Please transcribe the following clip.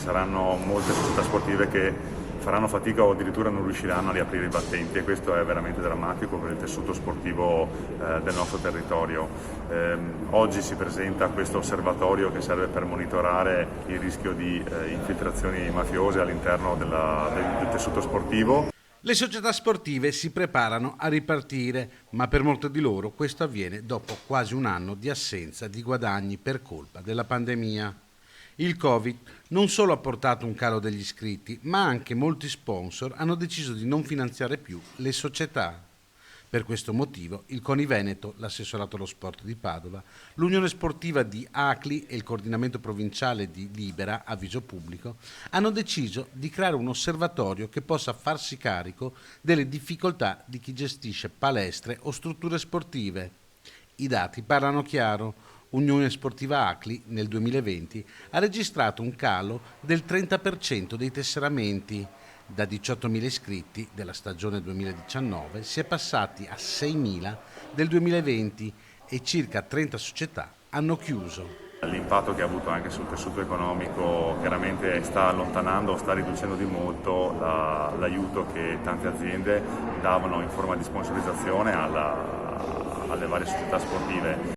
saranno molte società sportive che faranno fatica o addirittura non riusciranno a riaprire i battenti, e questo è veramente drammatico per il tessuto sportivo del nostro territorio. Oggi si presenta questo osservatorio che serve per monitorare il rischio di infiltrazioni mafiose all'interno del tessuto sportivo. Le società sportive si preparano a ripartire, ma per molte di loro questo avviene dopo quasi un anno di assenza di guadagni per colpa della pandemia. Il Covid non solo ha portato un calo degli iscritti, ma anche molti sponsor hanno deciso di non finanziare più le società. Per questo motivo il CONI Veneto, l'assessorato allo sport di Padova, l'Unione Sportiva di Acli e il coordinamento provinciale di Libera, Avviso Pubblico, hanno deciso di creare un osservatorio che possa farsi carico delle difficoltà di chi gestisce palestre o strutture sportive. I dati parlano chiaro. Unione Sportiva Acli nel 2020 ha registrato un calo del 30% dei tesseramenti. Da 18.000 iscritti della stagione 2019 si è passati a 6.000 del 2020 e circa 30 società hanno chiuso. L'impatto che ha avuto anche sul tessuto economico chiaramente sta allontanando, sta riducendo di molto l'aiuto che tante aziende davano in forma di sponsorizzazione alle varie società sportive.